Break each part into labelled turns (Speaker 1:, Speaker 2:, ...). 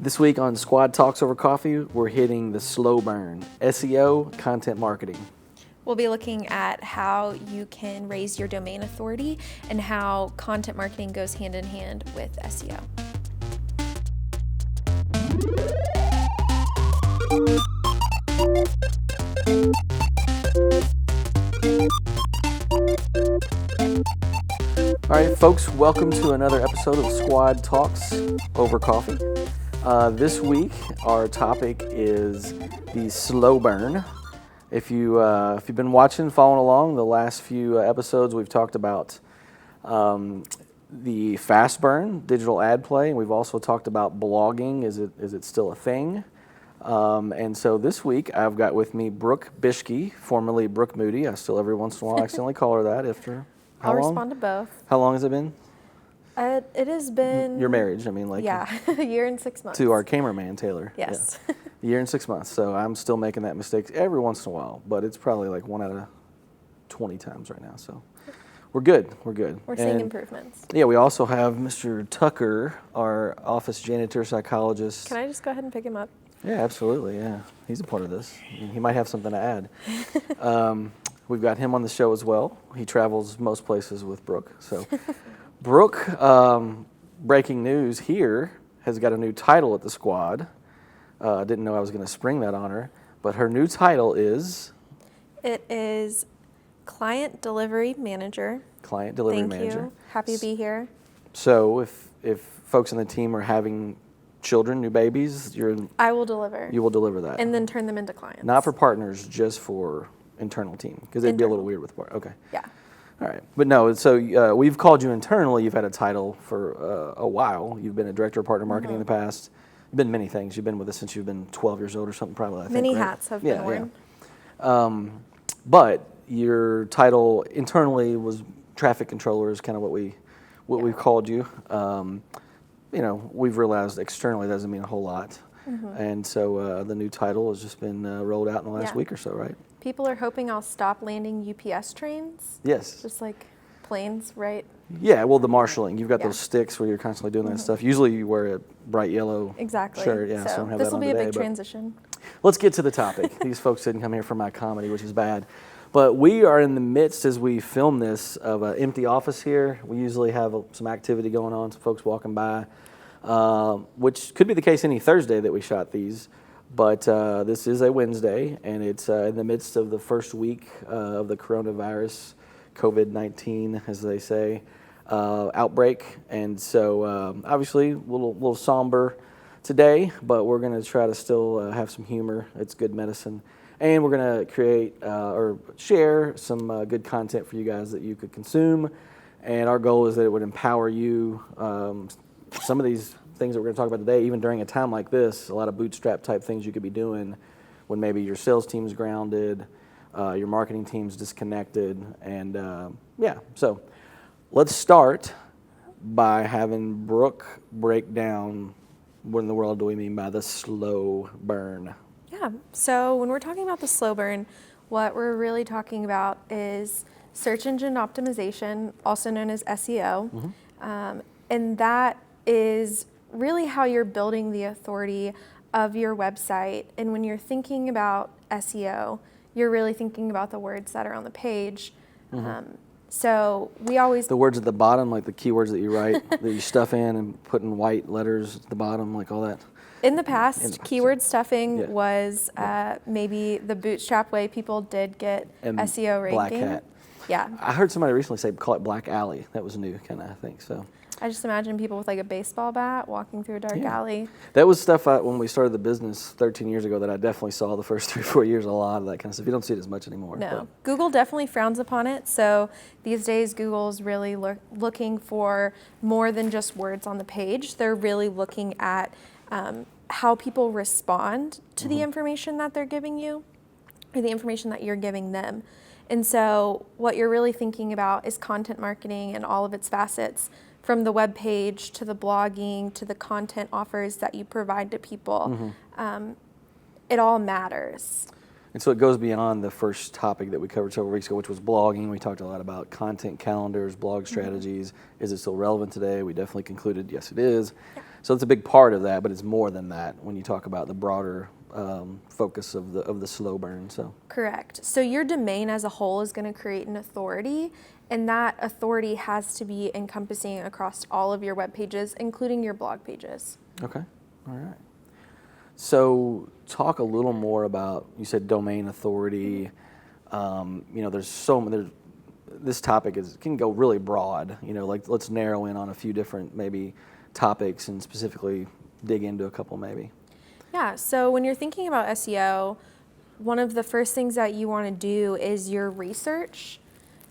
Speaker 1: This week on Squad Talks Over Coffee, we're hitting the slow burn, SEO, content marketing.
Speaker 2: We'll be looking at how you can raise your domain authority and how content marketing goes hand in hand with SEO.
Speaker 1: All right, folks, welcome to another episode of Squad Talks Over Coffee. This week, our topic is the slow burn. If you've been watching, following along, the last few episodes, we've talked about the fast burn, digital ad play. We've also talked about blogging. Is it still a thing? And so this week, I've got with me Brooke Bishke, formerly Brooke Moody. I still every once in a while accidentally call her that after.
Speaker 2: I'll respond to both.
Speaker 1: How long has it been?
Speaker 2: It has been...
Speaker 1: Your marriage, a
Speaker 2: year and 6 months.
Speaker 1: To our cameraman, Taylor.
Speaker 2: Yes.
Speaker 1: Yeah. A year and 6 months. So I'm still making that mistake every once in a while, but it's probably like 1 out of 20 times right now. So we're good.
Speaker 2: We're seeing improvements.
Speaker 1: Yeah, we also have Mr. Tucker, our office janitor psychologist.
Speaker 2: Can I just go ahead and pick him up?
Speaker 1: Yeah, absolutely. Yeah, he's a part of this. He might have something to add. We've got him on the show as well. He travels most places with Brooke. So, Brooke, breaking news here, has got a new title at the squad. Didn't know I was going to spring that on her, but her new title is?
Speaker 2: It is Client Delivery Manager.
Speaker 1: Client Delivery Manager.
Speaker 2: Thank you. Happy to be here.
Speaker 1: So, if folks on the team are having children, new babies,
Speaker 2: I will deliver.
Speaker 1: You will deliver that.
Speaker 2: And then turn them into clients.
Speaker 1: Not for partners, just for internal team, because it'd be a little weird with part. Okay.
Speaker 2: Yeah.
Speaker 1: All right. But no, so we've called you internally. You've had a title for a while. You've been a director of partner marketing in the past. You've been many things. You've been with us since you've been 12 years old or something, probably. I think,
Speaker 2: many
Speaker 1: right?
Speaker 2: hats have been worn.
Speaker 1: Yeah. But your title internally was traffic controller is kind of what we've called you. We've realized externally doesn't mean a whole lot. And so the new title has just been rolled out in the last week or so, right?
Speaker 2: People are hoping I'll stop landing UPS trains.
Speaker 1: Yes.
Speaker 2: Just like planes, right?
Speaker 1: Yeah, well, the marshalling. You've got those sticks where you're constantly doing that stuff. Usually you wear a bright yellow shirt. Yeah, so don't have
Speaker 2: this
Speaker 1: that
Speaker 2: will
Speaker 1: on
Speaker 2: be
Speaker 1: today,
Speaker 2: a big transition.
Speaker 1: Let's get to the topic. These folks didn't come here for my comedy, which is bad. But we are in the midst, as we film this, of an empty office here. We usually have some activity going on, some folks walking by, which could be the case any Thursday that we shot these. But this is a Wednesday, and it's in the midst of the first week of the coronavirus, COVID-19, as they say, outbreak. And so obviously a little somber today, but we're going to try to still have some humor. It's good medicine. And we're going to create or share some good content for you guys that you could consume. And our goal is that it would empower you. Some of these things that we're going to talk about today, even during a time like this, a lot of bootstrap type things you could be doing when maybe your sales team's grounded, your marketing team's disconnected, and so let's start by having Brooke break down what in the world do we mean by the slow burn.
Speaker 2: Yeah, so when we're talking about the slow burn, what we're really talking about is search engine optimization, also known as SEO, and that is really how you're building the authority of your website. And when you're thinking about SEO, you're really thinking about the words that are on the page. So we always...
Speaker 1: The words at the bottom, like the keywords that you write, that you stuff in and put in white letters at the bottom, like all that.
Speaker 2: In the past, keyword stuffing was maybe the Bootstrap way people did get and SEO ranking.
Speaker 1: Black hat.
Speaker 2: Yeah.
Speaker 1: I heard somebody recently say call it Black Alley. That was new, kind of, I think, so...
Speaker 2: I just imagine people with like a baseball bat walking through a dark alley.
Speaker 1: That was stuff when we started the business 13 years ago that I definitely saw the first 3 or 4 years, a lot of that kind of stuff. You don't see it as much anymore.
Speaker 2: No. Google definitely frowns upon it. So these days, Google's really looking for more than just words on the page. They're really looking at how people respond to the information that they're giving you or the information that you're giving them. And so what you're really thinking about is content marketing and all of its facets, from the web page to the blogging to the content offers that you provide to people. It all matters.
Speaker 1: And so it goes beyond the first topic that we covered several weeks ago, which was blogging. We talked a lot about content calendars, blog strategies. Is it still relevant today? We definitely concluded, yes, it is. So it's a big part of that, but it's more than that when you talk about the broader focus of the slow burn. So
Speaker 2: correct. So your domain as a whole is going to create an authority, and that authority has to be encompassing across all of your web pages, including your blog pages.
Speaker 1: okay, all right. So talk a little more about, you said domain authority. This topic can go really broad. Like let's narrow in on a few different maybe topics and specifically dig into a couple maybe.
Speaker 2: Yeah, so when you're thinking about SEO, one of the first things that you want to do is your research.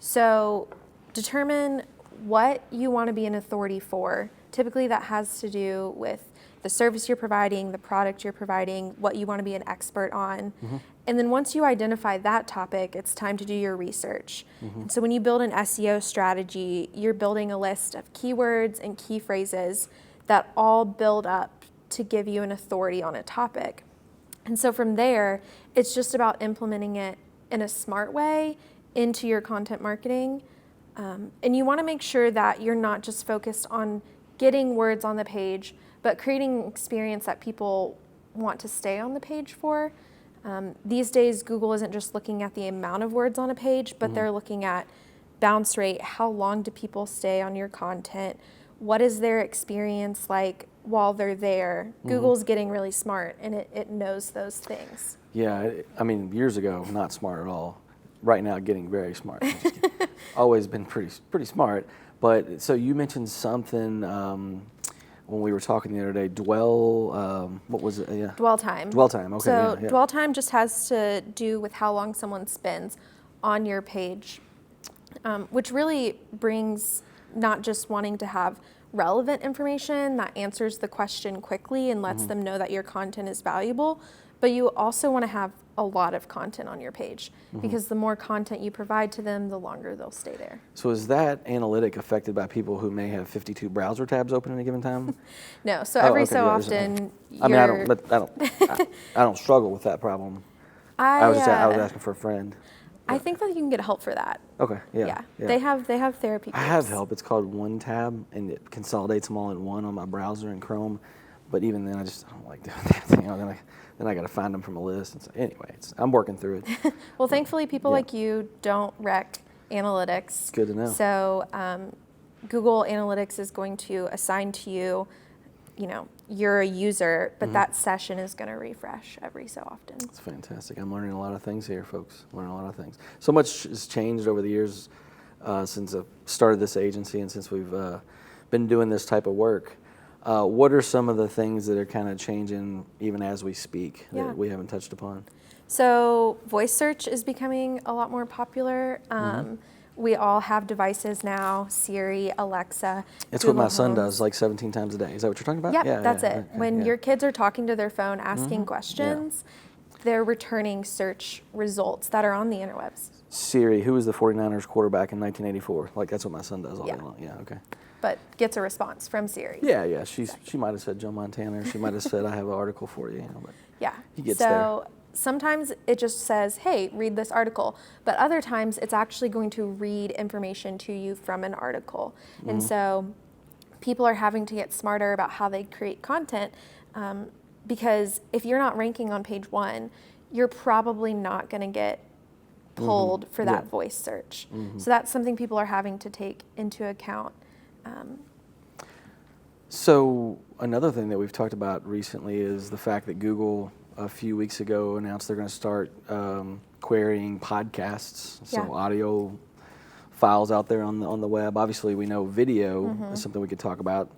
Speaker 2: So determine what you want to be an authority for. Typically that has to do with the service you're providing, the product you're providing, what you want to be an expert on. Mm-hmm. And then once you identify that topic, it's time to do your research. Mm-hmm. And so when you build an SEO strategy, you're building a list of keywords and key phrases that all build up to give you an authority on a topic. And so from there, it's just about implementing it in a smart way into your content marketing. And you want to make sure that you're not just focused on getting words on the page, but creating an experience that people want to stay on the page for. These days, Google isn't just looking at the amount of words on a page, but they're looking at bounce rate. How long do people stay on your content? What is their experience like while they're there? Google's getting really smart, and it knows those things.
Speaker 1: Yeah, I mean, years ago, not smart at all. Right now, getting very smart. Always been pretty smart. But so you mentioned something when we were talking the other day. What was it? Yeah.
Speaker 2: Dwell time.
Speaker 1: Dwell time. Okay.
Speaker 2: So
Speaker 1: yeah.
Speaker 2: dwell time just has to do with how long someone spends on your page, which really brings not just wanting to have relevant information that answers the question quickly and lets them know that your content is valuable, but you also want to have a lot of content on your page because the more content you provide to them, the longer they'll stay there.
Speaker 1: So is that analytic affected by people who may have 52 browser tabs open at a given time?
Speaker 2: No. So every so often,
Speaker 1: I don't struggle with that problem. I was asking for a friend.
Speaker 2: I think that you can get help for that.
Speaker 1: Okay. Yeah.
Speaker 2: They have therapy groups.
Speaker 1: I have help. It's called One Tab, and it consolidates them all in one on my browser in Chrome. But even then, I don't like doing that. Then I got to find them from a list. And so anyway, I'm working through it.
Speaker 2: Well, thankfully, people like you don't wreck analytics.
Speaker 1: Good to know.
Speaker 2: So Google Analytics is going to assign to you, you're a user, but that session is going to refresh every so often.
Speaker 1: That's fantastic. I'm learning a lot of things here, folks. Learning a lot of things. So much has changed over the years since I started this agency and since we've been doing this type of work. What are some of the things that are kind of changing even as we speak that we haven't touched upon?
Speaker 2: So voice search is becoming a lot more popular. We all have devices now, Siri, Alexa,
Speaker 1: It's
Speaker 2: Google
Speaker 1: what my son
Speaker 2: Home.
Speaker 1: does like 17 times a day. Is that what you're talking about?
Speaker 2: Yep, that's it.
Speaker 1: Okay,
Speaker 2: When your kids are talking to their phone, asking questions, they're returning search results that are on the interwebs.
Speaker 1: Siri, who was the 49ers quarterback in 1984? Like, that's what my son does all day long. Yeah, okay.
Speaker 2: But gets a response from Siri.
Speaker 1: Yeah. She might have said Joe Montana, or she might have said I have an article for you. But
Speaker 2: yeah.
Speaker 1: He gets there.
Speaker 2: Sometimes it just says, hey, read this article. But other times it's actually going to read information to you from an article. And so people are having to get smarter about how they create content because if you're not ranking on page 1, you're probably not going to get pulled for that voice search. So that's something people are having to take into account.
Speaker 1: So another thing that we've talked about recently is the fact that Google a few weeks ago announced they're going to start querying podcasts, so audio files out there on the web. Obviously, we know video is something we could talk about.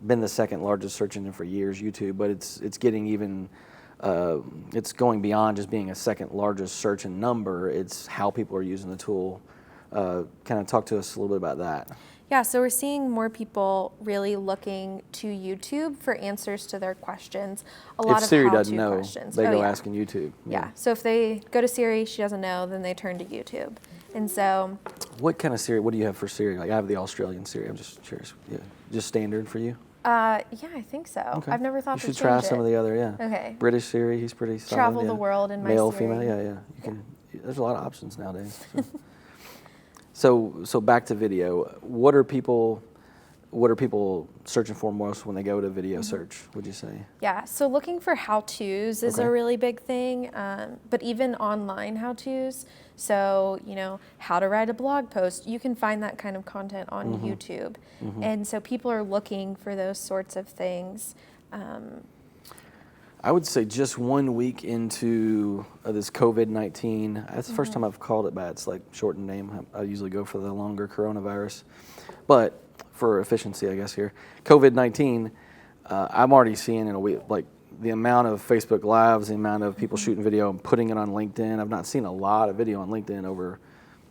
Speaker 1: Been the second largest search engine for years, YouTube, but it's getting even it's going beyond just being a second largest search in number. It's how people are using the tool. Kind of talk to us a little bit about that.
Speaker 2: Yeah, so we're seeing more people really looking to YouTube for answers to their questions.
Speaker 1: If Siri doesn't know,
Speaker 2: questions.
Speaker 1: they go asking YouTube.
Speaker 2: Yeah, so if they go to Siri, she doesn't know, then they turn to YouTube. And so...
Speaker 1: What kind of Siri, what do you have for Siri? Like, I have the Australian Siri, I'm just curious. Yeah. Just standard for you?
Speaker 2: Yeah, I think so.
Speaker 1: Okay.
Speaker 2: I've never thought to
Speaker 1: change it. You should try some of the other,
Speaker 2: Okay.
Speaker 1: British Siri, he's pretty solid.
Speaker 2: Travel the world in my
Speaker 1: Male,
Speaker 2: Siri.
Speaker 1: female, yeah. You can. There's a lot of options nowadays. So back to video. What what are people searching for most when they go to video search, would you say?
Speaker 2: Yeah, so looking for how-tos is a really big thing, but even online how-tos. So, how to write a blog post, you can find that kind of content on YouTube. And so people are looking for those sorts of things.
Speaker 1: I would say just 1 week into this COVID-19, that's the first time I've called it by its like shortened name. I usually go for the longer coronavirus, but for efficiency, I guess here, COVID-19, I'm already seeing in a week, like the amount of Facebook Lives, the amount of people shooting video and putting it on LinkedIn. I've not seen a lot of video on LinkedIn over,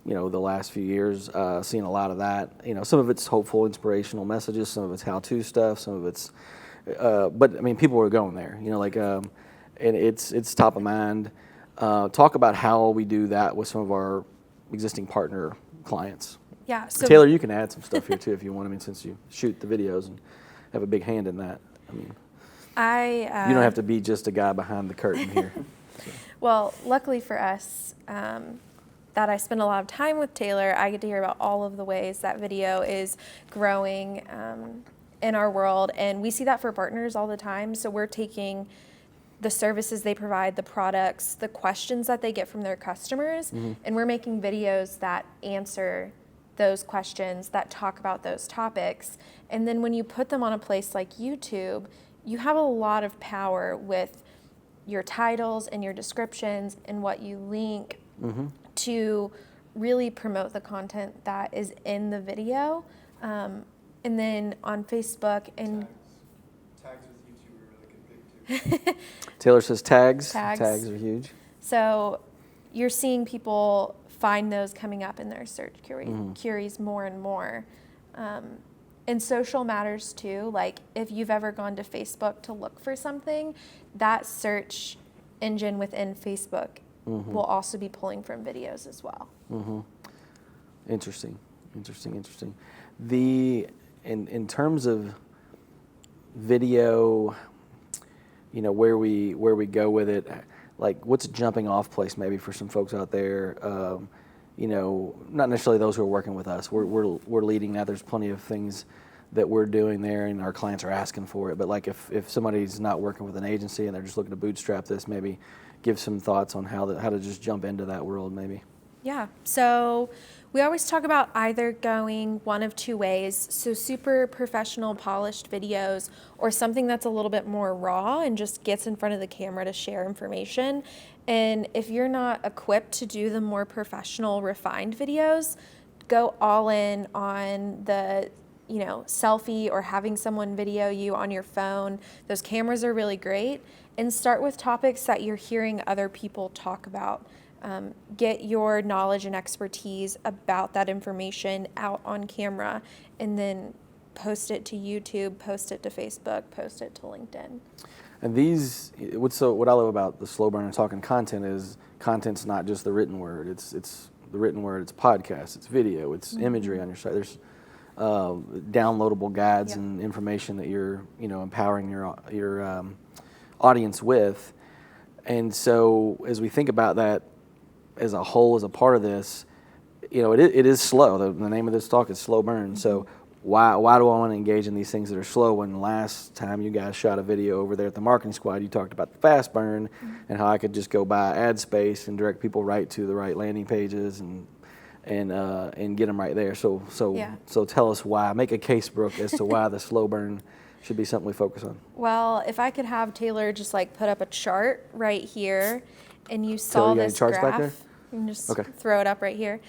Speaker 1: the last few years. Seeing a lot of that. Some of it's hopeful, inspirational messages. Some of it's how-to stuff. Some of it's, but I mean, people are going there. And it's top of mind. Talk about how we do that with some of our existing partner clients.
Speaker 2: Yeah. So
Speaker 1: Taylor, you can add some stuff here too if you want. I mean, since you shoot the videos and have a big hand in that. I mean, you don't have to be just a guy behind the curtain here. So.
Speaker 2: Well, luckily for us, that I spend a lot of time with Taylor, I get to hear about all of the ways that video is growing in our world, and we see that for partners all the time. So we're taking the services they provide, the products, the questions that they get from their customers, and we're making videos that answer those questions, that talk about those topics. And then when you put them on a place like YouTube, you have a lot of power with your titles and your descriptions and what you link to really promote the content that is in the video. And then on Facebook and
Speaker 3: tags with YouTube are really big too.
Speaker 1: Taylor says tags.
Speaker 2: Tags.
Speaker 1: Tags are huge.
Speaker 2: So you're seeing people find those coming up in their search queries more and more. And social matters too. Like if you've ever gone to Facebook to look for something, that search engine within Facebook will also be pulling from videos as well.
Speaker 1: Interesting. In terms of video, where we go with it, like what's a jumping off place maybe for some folks out there, not necessarily those who are working with us. We're leading that. There's plenty of things that we're doing there and our clients are asking for it. But like if somebody's not working with an agency and they're just looking to bootstrap this, maybe give some thoughts on how to just jump into that world maybe.
Speaker 2: Yeah, so we always talk about either going one of two ways, so super professional, polished videos, or something that's a little bit more raw and just gets in front of the camera to share information. And if you're not equipped to do the more professional, refined videos, go all in on the selfie or having someone video you on your phone. Those cameras are really great. And start with topics that you're hearing other people talk about. Get your knowledge and expertise about that information out on camera, and then post it to YouTube, post it to Facebook, post it to LinkedIn.
Speaker 1: And what I love about the slow burn and talking content is content's not just the written word. It's the written word. It's podcast. It's video. It's imagery on your site. There's downloadable guides and information that you're empowering your audience with. And so as we think about that as a whole, as a part of this, it is slow. The name of this talk is slow burn. So why do I want to engage in these things that are slow when last time you guys shot a video over there at the marketing squad, you talked about the fast burn and how I could just go buy ad space and direct people right to the right landing pages and get them right there. So tell us why. Make a case, Brooke, as to why the slow burn should be something we focus on.
Speaker 2: Well, if I could have Taylor just put up a chart right here, and you saw
Speaker 1: Taylor,
Speaker 2: this
Speaker 1: charts
Speaker 2: graph,
Speaker 1: back there?
Speaker 2: you can just throw it up right here.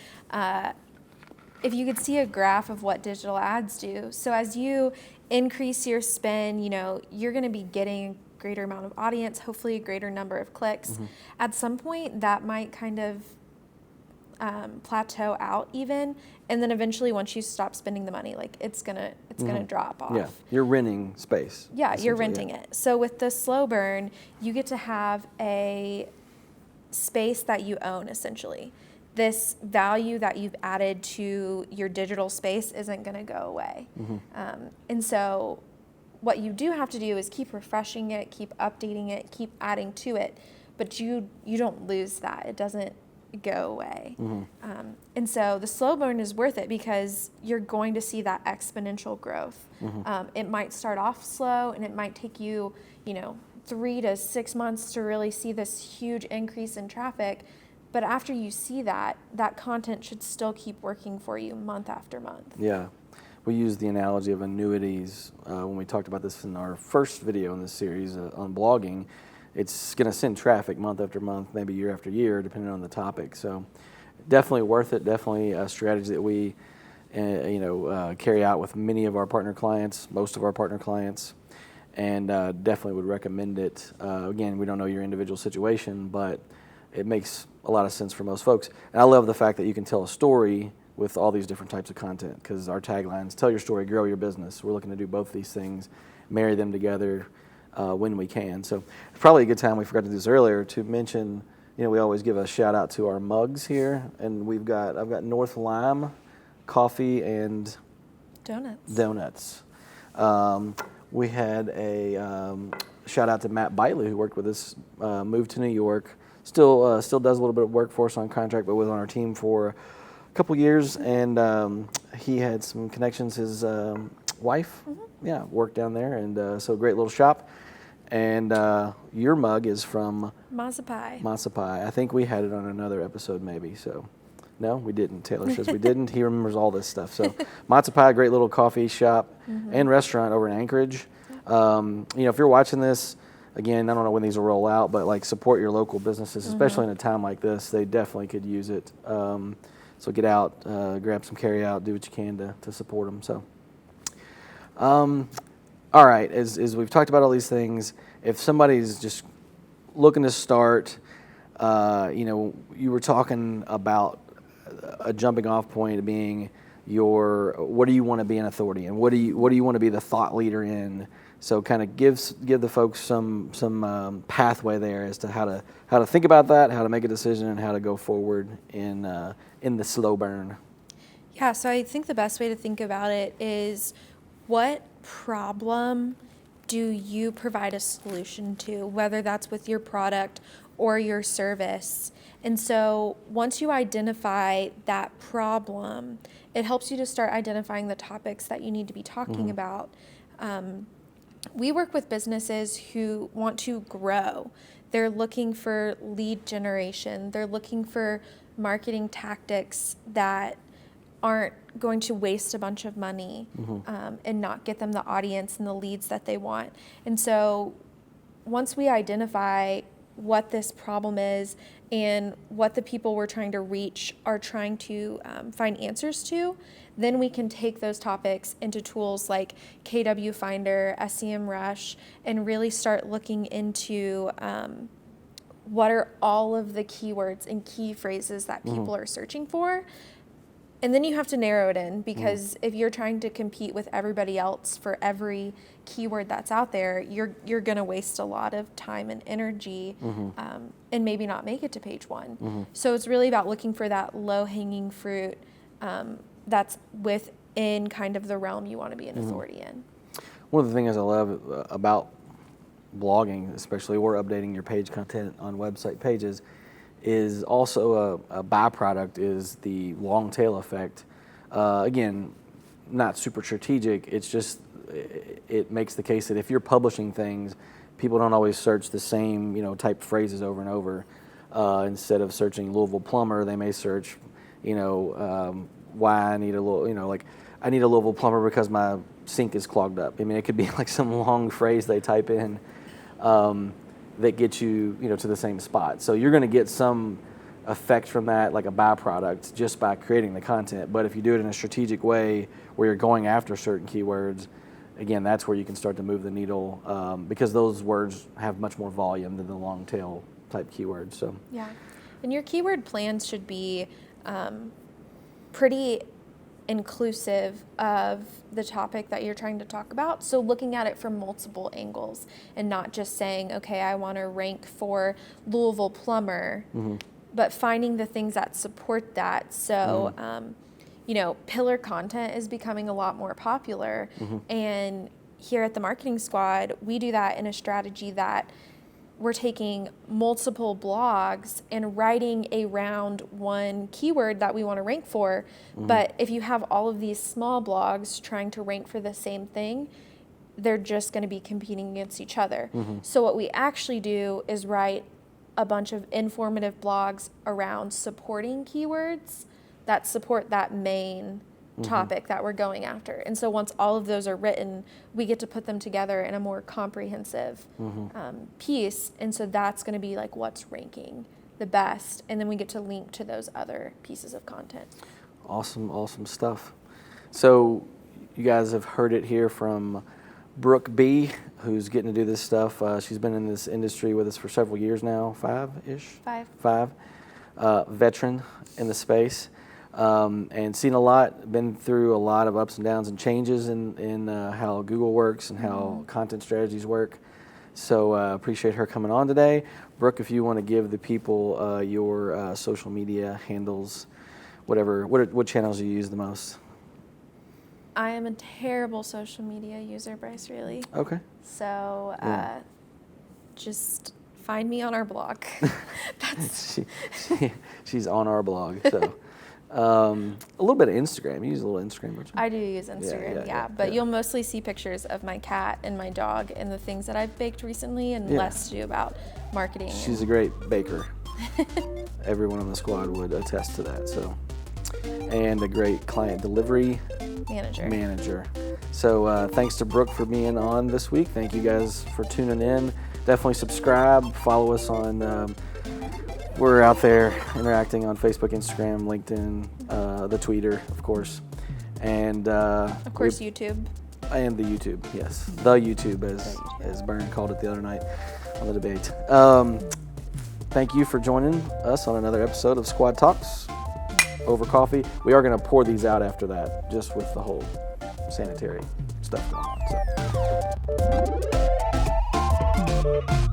Speaker 2: If you could see a graph of what digital ads do, so as you increase your spend, you're going to be getting a greater amount of audience, hopefully a greater number of clicks. At some point, that might kind of plateau out even, and then eventually once you stop spending the money, it's gonna drop off.
Speaker 1: Yeah, you're renting space.
Speaker 2: Yeah, you're renting it. So with the slow burn, you get to have a space that you own essentially. This value that you've added to your digital space isn't going to go away. And so what you do have to do is keep refreshing it, keep updating it, keep adding to it, but you don't lose that. It doesn't go away. And so the slow burn is worth it because you're going to see that exponential growth. It might start off slow and it might take you, 3 to 6 months to really see this huge increase in traffic. But after you see that content should still keep working for you month after month.
Speaker 1: Yeah. We use the analogy of annuities when we talked about this in our first video in this series on blogging. It's going to send traffic month after month, maybe year after year, depending on the topic. So definitely worth it. Definitely a strategy that we carry out with many of our partner clients, most of our partner clients, and definitely would recommend it. Again, we don't know your individual situation, but it makes a lot of sense for most folks. And I love the fact that you can tell a story with all these different types of content, because our tagline is tell your story, grow your business. We're looking to do both these things, marry them together when we can. So it's probably a good time, we forgot to do this earlier, to mention, we always give a shout out to our mugs here, and I've got North Lime coffee and donuts. We had a shout out to Matt Bitely, who worked with us, moved to New York, still does a little bit of work for us on contract, but was on our team for a couple years, and he had some connections. His wife, worked down there, and so great little shop. And your mug is from Mystified. I think we had it on another episode, maybe. So, no, we didn't. Taylor says we didn't. He remembers all this stuff. So, Mystified, great little coffee shop and restaurant over in Anchorage. If you're watching this, again, I don't know when these will roll out, but support your local businesses, especially in a time like this. They definitely could use it. So get out, grab some carry out, do what you can to support them. So, all right, as we've talked about all these things, if somebody's just looking to start, you were talking about a jumping off point being what do you want to be an authority in? What do you want to be the thought leader in? So kind of give the folks some pathway there as to how to think about that, how to make a decision, and how to go forward in the slow burn.
Speaker 2: Yeah, so I think the best way to think about it is, what problem do you provide a solution to, whether that's with your product or your service? And so once you identify that problem, it helps you to start identifying the topics that you need to be talking about. We work with businesses who want to grow. They're looking for lead generation. They're looking for marketing tactics that aren't going to waste a bunch of money and not get them the audience and the leads that they want. And so once we identify what this problem is and what the people we're trying to reach are trying to find answers to, then we can take those topics into tools like KW Finder, SEMrush, and really start looking into what are all of the keywords and key phrases that people are searching for. And then you have to narrow it in, because if you're trying to compete with everybody else for every keyword that's out there, you're going to waste a lot of time and energy and maybe not make it to page one. So it's really about looking for that low-hanging fruit that's within kind of the realm you want to be an authority in.
Speaker 1: One of the things I love about blogging, especially, or updating your page content on website pages, is also a byproduct is the long tail effect. Again, not super strategic. It's just it makes the case that if you're publishing things, people don't always search the same type phrases over and over. Instead of searching Louisville plumber, they may search why I need a little I need a Louisville plumber because my sink is clogged up. I mean, it could be like some long phrase they type in. That gets you, to the same spot. So you're going to get some effect from that, like a byproduct, just by creating the content. But if you do it in a strategic way, where you're going after certain keywords, again, that's where you can start to move the needle, because those words have much more volume than the long tail type keywords. So
Speaker 2: yeah, and your keyword plans should be pretty inclusive of the topic that you're trying to talk about. So looking at it from multiple angles and not just saying, okay, I want to rank for Louisville plumber, but finding the things that support that. So, pillar content is becoming a lot more popular. And here at the Marketing Squad, we do that in a strategy that we're taking multiple blogs and writing around one keyword that we want to rank for. But if you have all of these small blogs trying to rank for the same thing, they're just going to be competing against each other. So what we actually do is write a bunch of informative blogs around supporting keywords that support that main topic that we're going after. And so once all of those are written, we get to put them together in a more comprehensive piece. And so that's going to be like what's ranking the best. And then we get to link to those other pieces of content.
Speaker 1: Awesome stuff. So you guys have heard it here from Brooke B, who's getting to do this stuff. She's been in this industry with us for several years now, five-ish? Five. Veteran in the space. And seen a lot, been through a lot of ups and downs and changes in how Google works and how content strategies work. So appreciate her coming on today. Brooke, if you want to give the people your social media handles, whatever, what channels you use the most?
Speaker 2: I am a terrible social media user, Bryce, really.
Speaker 1: Okay.
Speaker 2: So just find me on our blog.
Speaker 1: She's on our blog, so. A little bit of Instagram. You use a little Instagram, don't you?
Speaker 2: I do use Instagram, but you'll mostly see pictures of my cat and my dog and the things that I've baked recently, and less to do about marketing.
Speaker 1: She's a great baker. Everyone on the squad would attest to that. So, and a great client delivery manager. So thanks to Brooke for being on this week. Thank you guys for tuning in. Definitely subscribe. Follow us on. We're out there interacting on Facebook, Instagram, LinkedIn, the Twitter, of course, and
Speaker 2: of course YouTube.
Speaker 1: And the YouTube, yes, the YouTube, as Byrne called it the other night on the debate. Thank you for joining us on another episode of Squad Talks over coffee. We are going to pour these out after that, just with the whole sanitary stuff going on. So.